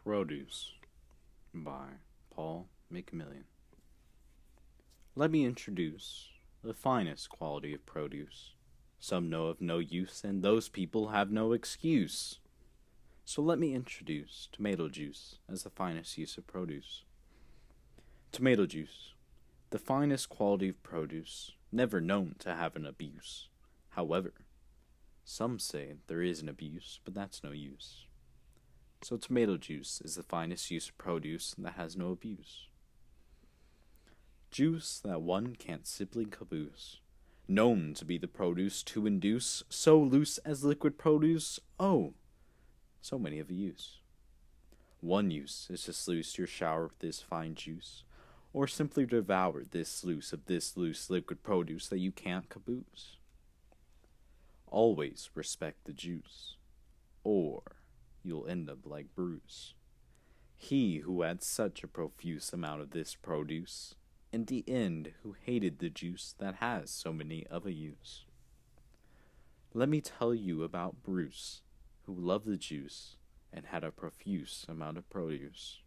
Produce by Paul McMillian. Let me introduce the finest quality of produce. Some know of no use, and those people have no excuse. So let me introduce tomato juice as the finest use of produce. Tomato juice, the finest quality of produce, never known to have an abuse. However, some say there is an abuse, but that's no use. So tomato juice is the finest use of produce that has no abuse. Juice that one can't simply caboose. Known to be the produce to induce, so loose as liquid produce, oh, so many of a use. One use is to sluice your shower with this fine juice, or simply devour this sluice of this loose liquid produce that you can't caboose. Always respect the juice, or you'll end up like Bruce. He who had such a profuse amount of this produce, in the end who hated the juice that has so many of a use. Let me tell you about Bruce, who loved the juice and had a profuse amount of produce.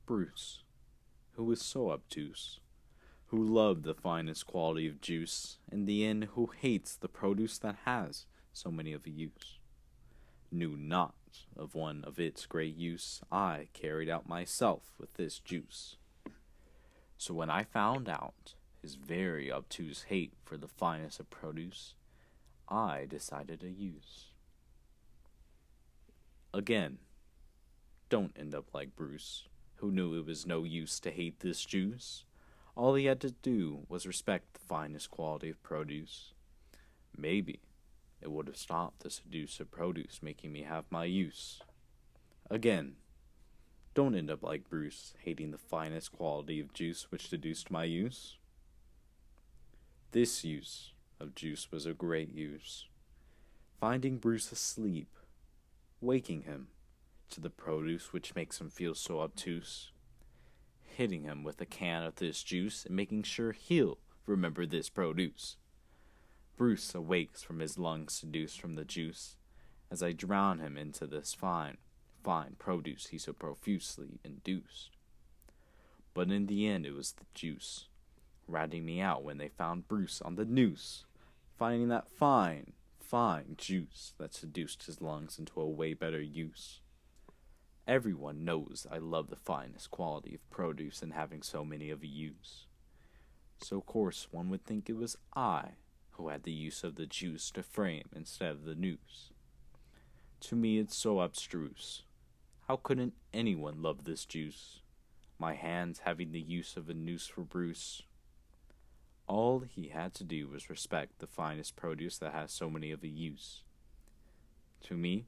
Bruce, who was so obtuse, who loved the finest quality of juice, in the end who hates the produce that has so many of a use. Knew not of one of its great use I carried out myself with this juice. So when I found out his very obtuse hate for the finest of produce, I decided to use. Again, don't end up like Bruce, who knew it was no use to hate this juice. All he had to do was respect the finest quality of produce. Maybe it would have stopped the seducer produce making me have my use. Again, don't end up like Bruce, hating the finest quality of juice which deduced my use. This use of juice was a great use. Finding Bruce asleep, waking him to the produce which makes him feel so obtuse, hitting him with a can of this juice and making sure he'll remember this produce. Bruce awakes from his lungs seduced from the juice, as I drown him into this fine produce he so profusely induced. But in the end it was the juice, ratting me out when they found Bruce on the noose, finding that fine juice that seduced his lungs into a way better use. Everyone knows I love the finest quality of produce and having so many of a use. So of course one would think it was I who had the use of the juice to frame instead of the noose. To me it's so abstruse. How couldn't anyone love this juice? My hands having the use of a noose for Bruce. All he had to do was respect the finest produce that has so many of a use. To me,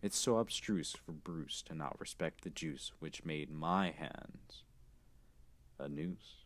it's so abstruse for Bruce to not respect the juice which made my hands a noose.